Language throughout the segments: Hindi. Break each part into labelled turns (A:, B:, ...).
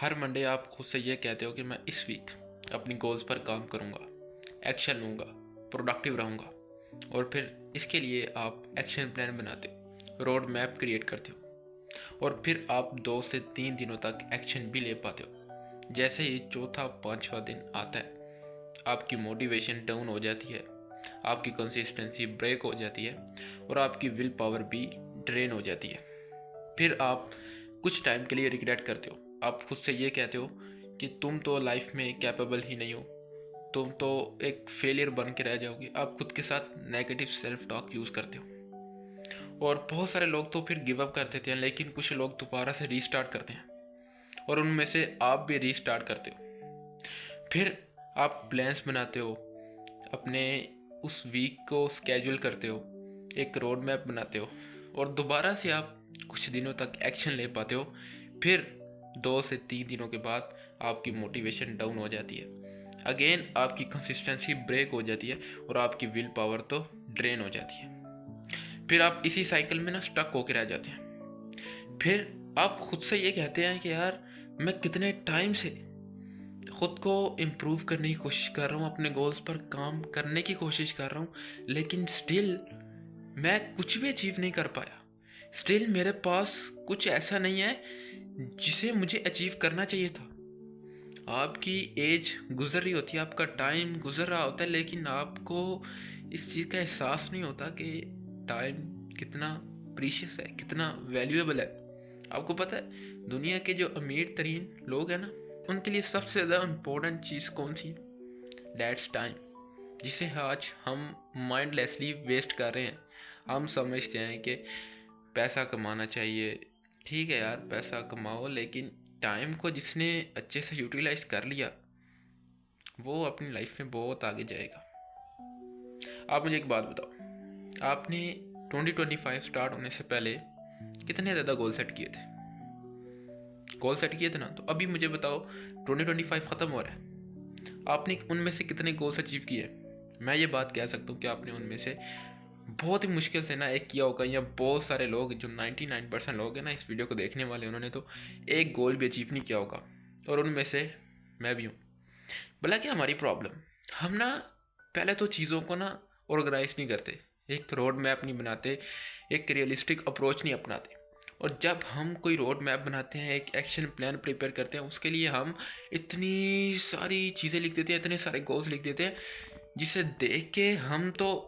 A: हर मंडे आप खुद से ये कहते हो कि मैं इस वीक अपनी गोल्स पर काम करूँगा, एक्शन लूँगा, प्रोडक्टिव रहूँगा, और फिर इसके लिए आप एक्शन प्लान बनाते हो, रोड मैप क्रिएट करते हो, और फिर आप 2 से 3 दिनों तक एक्शन भी ले पाते हो। जैसे ही चौथा पांचवा दिन आता है, आपकी मोटिवेशन डाउन हो जाती है, आपकी कंसिस्टेंसी ब्रेक हो जाती है, और आपकी विल पावर भी ड्रेन हो जाती है। फिर आप कुछ टाइम के लिए रिग्रेट करते हो। आप खुद से ये कहते हो कि तुम तो लाइफ में कैपेबल ही नहीं हो, तुम तो एक फेलियर बन के रह जाओगे। आप खुद के साथ नेगेटिव सेल्फ टॉक यूज़ करते हो। और बहुत सारे लोग तो फिर गिव अप कर देते हैं, लेकिन कुछ लोग दोबारा से रीस्टार्ट करते हैं, और उनमें से आप भी रीस्टार्ट करते हो। फिर आप प्लान्स बनाते हो, अपने उस वीक को स्केड्यूल करते हो, एक रोड मैप बनाते हो, और दोबारा से आप कुछ दिनों तक एक्शन ले पाते हो। फिर 2 से 3 दिनों के बाद आपकी मोटिवेशन डाउन हो जाती है, अगेन आपकी कंसिस्टेंसी ब्रेक हो जाती है, और आपकी विल पावर तो ड्रेन हो जाती है। फिर आप इसी साइकिल में ना स्टक होकर रह जाते हैं। फिर आप खुद से ये कहते हैं कि यार मैं कितने टाइम से खुद को इम्प्रूव करने की कोशिश कर रहा हूँ, अपने गोल्स पर काम करने की कोशिश कर रहा हूँ, लेकिन स्टिल मैं कुछ भी अचीव नहीं कर पाया। स्टिल मेरे पास कुछ ऐसा नहीं है जिसे मुझे अचीव करना चाहिए था। आपकी एज गुजर रही होती है, आपका टाइम गुजर रहा होता है, लेकिन आपको इस चीज़ का एहसास नहीं होता कि टाइम कितना प्रीशियस है, कितना वैल्यूएबल है। आपको पता है दुनिया के जो अमीर तरीन लोग हैं ना, उनके लिए सबसे ज़्यादा इम्पोर्टेंट चीज़ कौन सी है? दैट्स टाइम, जिसे आज हम माइंडलेसली वेस्ट कर रहे हैं। हम समझते हैं कि पैसा कमाना चाहिए, ठीक है यार पैसा कमाओ, लेकिन टाइम को जिसने अच्छे से यूटिलाइज कर लिया, वो अपनी लाइफ में बहुत आगे जाएगा। आप मुझे एक बात बताओ, आपने 2025 स्टार्ट होने से पहले कितने ज़्यादा गोल सेट किए थे? गोल सेट किए थे ना? तो अभी मुझे बताओ 2025 ख़त्म हो रहा है, आपने उनमें से कितने गोल्स अचीव किए? मैं ये बात कह सकता हूँ कि आपने उनमें से बहुत ही मुश्किल से ना एक किया होगा, या बहुत सारे लोग जो 99% लोग हैं ना इस वीडियो को देखने वाले, उन्होंने तो एक गोल भी अचीव नहीं किया होगा, और उनमें से मैं भी हूँ। भला क्या हमारी प्रॉब्लम, हम ना पहले तो चीज़ों को ना ऑर्गेनाइज नहीं करते, एक रोड मैप नहीं बनाते, एक रियलिस्टिक अप्रोच नहीं अपनाते। और जब हम कोई रोड मैप बनाते हैं, एक एक्शन प्लान प्रिपेयर करते हैं, उसके लिए हम इतनी सारी चीज़ें लिख देते हैं, इतने सारे गोल्स लिख देते हैं, जिसे देख के हम तो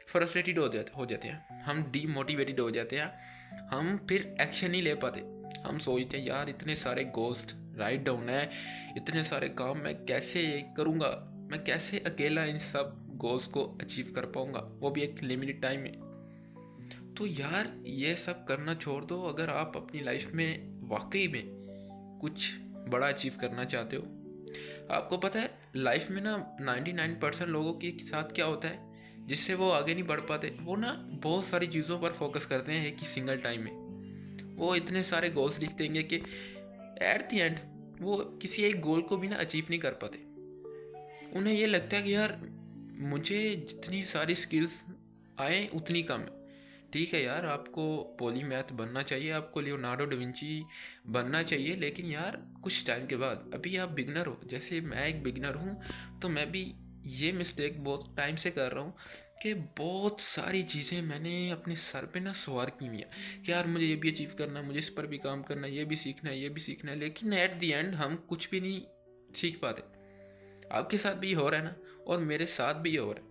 A: फ्रस्ट्रेटेड हो जाते हैं, हम डीमोटिवेटेड हो जाते हैं, हम फिर एक्शन नहीं ले पाते। हम सोचते हैं यार इतने सारे गोल्स राइट डाउन है, इतने सारे काम मैं कैसे करूँगा, मैं कैसे अकेला इन सब गोल्स को अचीव कर पाऊँगा, वो भी एक लिमिटेड टाइम में। तो यार ये सब करना छोड़ दो, अगर आप अपनी लाइफ में वाकई में कुछ बड़ा अचीव करना चाहते हो। आपको पता है लाइफ में ना 99% लोगों के साथ क्या होता है जिससे वो आगे नहीं बढ़ पाते? वो ना बहुत सारी चीज़ों पर फोकस करते हैं एक ही सिंगल टाइम में। वो इतने सारे गोल्स लिख देंगे कि एट द एंड वो किसी एक गोल को भी ना अचीव नहीं कर पाते। उन्हें ये लगता है कि यार मुझे जितनी सारी स्किल्स आए उतनी कम है। ठीक है यार, आपको पॉलीमैथ बनना चाहिए, आपको लियोनार्डो डाविंची बनना चाहिए, लेकिन यार कुछ टाइम के बाद, अभी आप बिगनर हो, जैसे मैं एक बिगनर हूँ, तो मैं भी ये मिस्टेक बहुत टाइम से कर रहा हूँ कि बहुत सारी चीज़ें मैंने अपने सर पे ना सवार की हुई है कि यार मुझे ये भी अचीव करना है, मुझे इस पर भी काम करना है, ये भी सीखना है, ये भी सीखना है, लेकिन एट द एंड हम कुछ भी नहीं सीख पाते। आपके साथ भी ये हो रहा है ना, और मेरे साथ भी ये हो रहा है।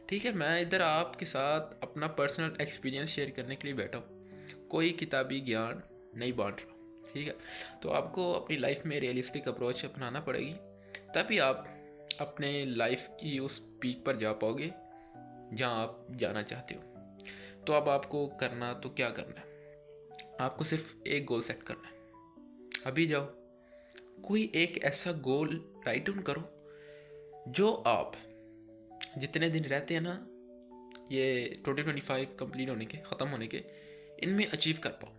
A: ठीक है, मैं इधर आपके साथ अपना पर्सनल एक्सपीरियंस शेयर करने के लिए बैठा हूँ, कोई किताबी ज्ञान नहीं बांट रहा। ठीक है, तो आपको अपनी लाइफ में रियलिस्टिक अप्रोच अपनाना पड़ेगी, तभी आप अपने लाइफ की उस पीक पर जा पाओगे जहाँ आप जाना चाहते हो। तो अब आपको करना तो क्या करना है, आपको सिर्फ एक गोल सेट करना है। अभी जाओ कोई एक ऐसा गोल राइट डाउन करो जो आप जितने दिन रहते हैं ना ये 2025 कंप्लीट होने के, ख़त्म होने के, इनमें अचीव कर पाओ।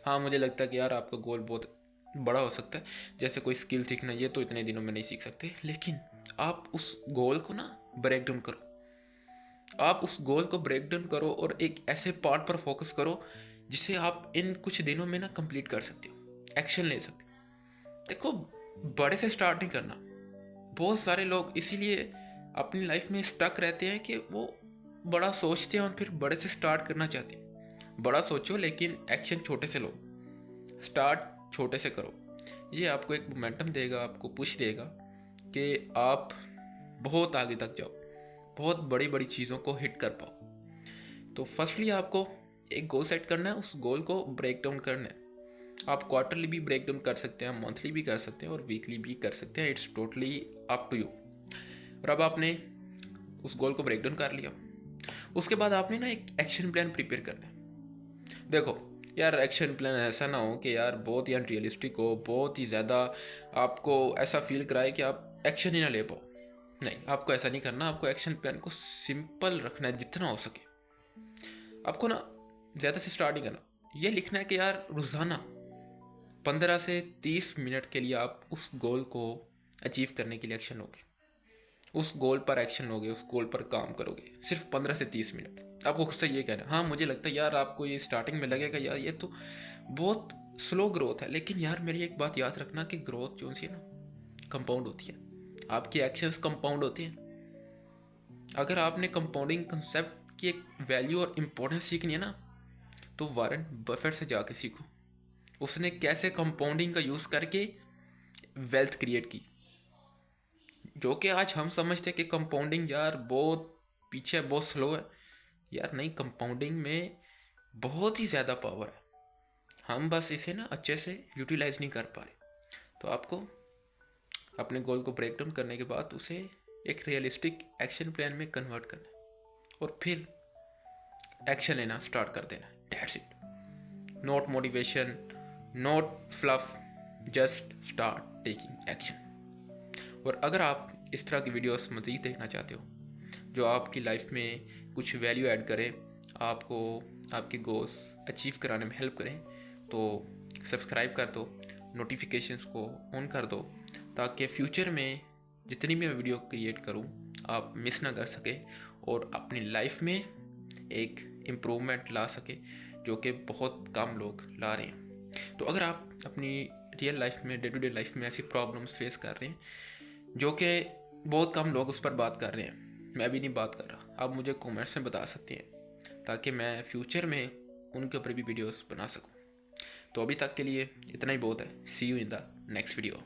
A: हाँ, मुझे लगता है कि यार आपका गोल बहुत बड़ा हो सकता है, जैसे कोई स्किल सीखना, ये तो इतने दिनों में नहीं सीख सकते, लेकिन आप उस गोल को ना ब्रेक डाउन करो। आप उस गोल को ब्रेक डाउन करो और एक ऐसे पार्ट पर फोकस करो जिसे आप इन कुछ दिनों में ना कंप्लीट कर सकते हो, एक्शन ले सकते हो। देखो, बड़े से स्टार्ट नहीं करना। बहुत सारे लोग इसीलिए अपनी लाइफ में स्टक रहते हैं कि वो बड़ा सोचते हैं और फिर बड़े से स्टार्ट करना चाहते हैं। बड़ा सोचो लेकिन एक्शन छोटे से लो, स्टार्ट छोटे से करो। ये आपको एक मोमेंटम देगा, आपको पुश देगा कि आप बहुत आगे तक जाओ, बहुत बड़ी बड़ी चीज़ों को हिट कर पाओ। तो फर्स्टली आपको एक गोल सेट करना है, उस गोल को ब्रेक डाउन करना है। आप क्वार्टरली भी ब्रेक डाउन कर सकते हैं, मंथली भी कर सकते हैं और वीकली भी कर सकते हैं। It's totally up to you. और अब आपने उस गोल को ब्रेक डाउन कर लिया, उसके बाद आपने ना एक एक्शन प्लान प्रिपेयर करना है। देखो यार, एक्शन प्लान ऐसा ना हो कि यार बहुत ही अनरियलिस्टिक हो, बहुत ही ज़्यादा आपको ऐसा फील कराए कि आप एक्शन ही ना ले पाओ। नहीं, आपको ऐसा नहीं करना। आपको एक्शन प्लान को सिंपल रखना है जितना हो सके। आपको ना ज़्यादा से स्टार्ट नहीं करना। ये लिखना है कि यार रोज़ाना 15 से 30 मिनट के लिए आप उस गोल को अचीव करने के लिए एक्शन लोगे, उस गोल पर एक्शन लोगे, उस गोल पर काम करोगे। सिर्फ 15 से 30 मिनट। आपको खुद से ये कहना है। हाँ, मुझे लगता है यार आपको ये स्टार्टिंग में लगेगा यार ये तो बहुत स्लो ग्रोथ है, लेकिन यार मेरी एक बात याद रखना कि ग्रोथ जो सी है ना, कंपाउंड होती है। आपकी एक्शंस कंपाउंड होती हैं। अगर आपने कंपाउंडिंग कंसेप्ट की एक वैल्यू और इम्पोर्टेंस सीखनी है ना, तो वारन बफेट से जाके सीखो। उसने कैसे कंपाउंडिंग का यूज़ करके वेल्थ क्रिएट की, जो कि आज हम समझते हैं कि कंपाउंडिंग यार बहुत पीछे, बहुत स्लो है। यार नहीं, कंपाउंडिंग में बहुत ही ज़्यादा पावर है। हम बस इसे ना अच्छे से यूटिलाइज नहीं कर पा रहे। तो आपको अपने गोल को ब्रेक डाउन करने के बाद उसे एक रियलिस्टिक एक्शन प्लान में कन्वर्ट करना है और फिर एक्शन लेना स्टार्ट कर देना। That's it. Not motivation, not fluff, just start taking action. और अगर आप इस तरह की वीडियोस मज़ीद देखना चाहते हो जो आपकी लाइफ में कुछ वैल्यू ऐड करें, आपको आपके गोल्स अचीव कराने में हेल्प करें, तो सब्सक्राइब कर दो, नोटिफिकेशंस को ऑन कर दो, ताकि फ्यूचर में जितनी भी मैं वीडियो क्रिएट करूं आप मिस ना कर सके और अपनी लाइफ में एक इम्प्रूवमेंट ला सके, जो कि बहुत कम लोग ला रहे हैं। तो अगर आप अपनी रियल लाइफ में, डे टू डे लाइफ में ऐसी प्रॉब्लम्स फेस कर रहे हैं जो कि बहुत कम लोग उस पर बात कर रहे हैं, मैं भी नहीं बात कर रहा, आप मुझे कमेंट्स में बता सकते हैं ताकि मैं फ्यूचर में उनके ऊपर भी वीडियोस बना सकूं। तो अभी तक के लिए इतना ही बहुत है। See you in the next video.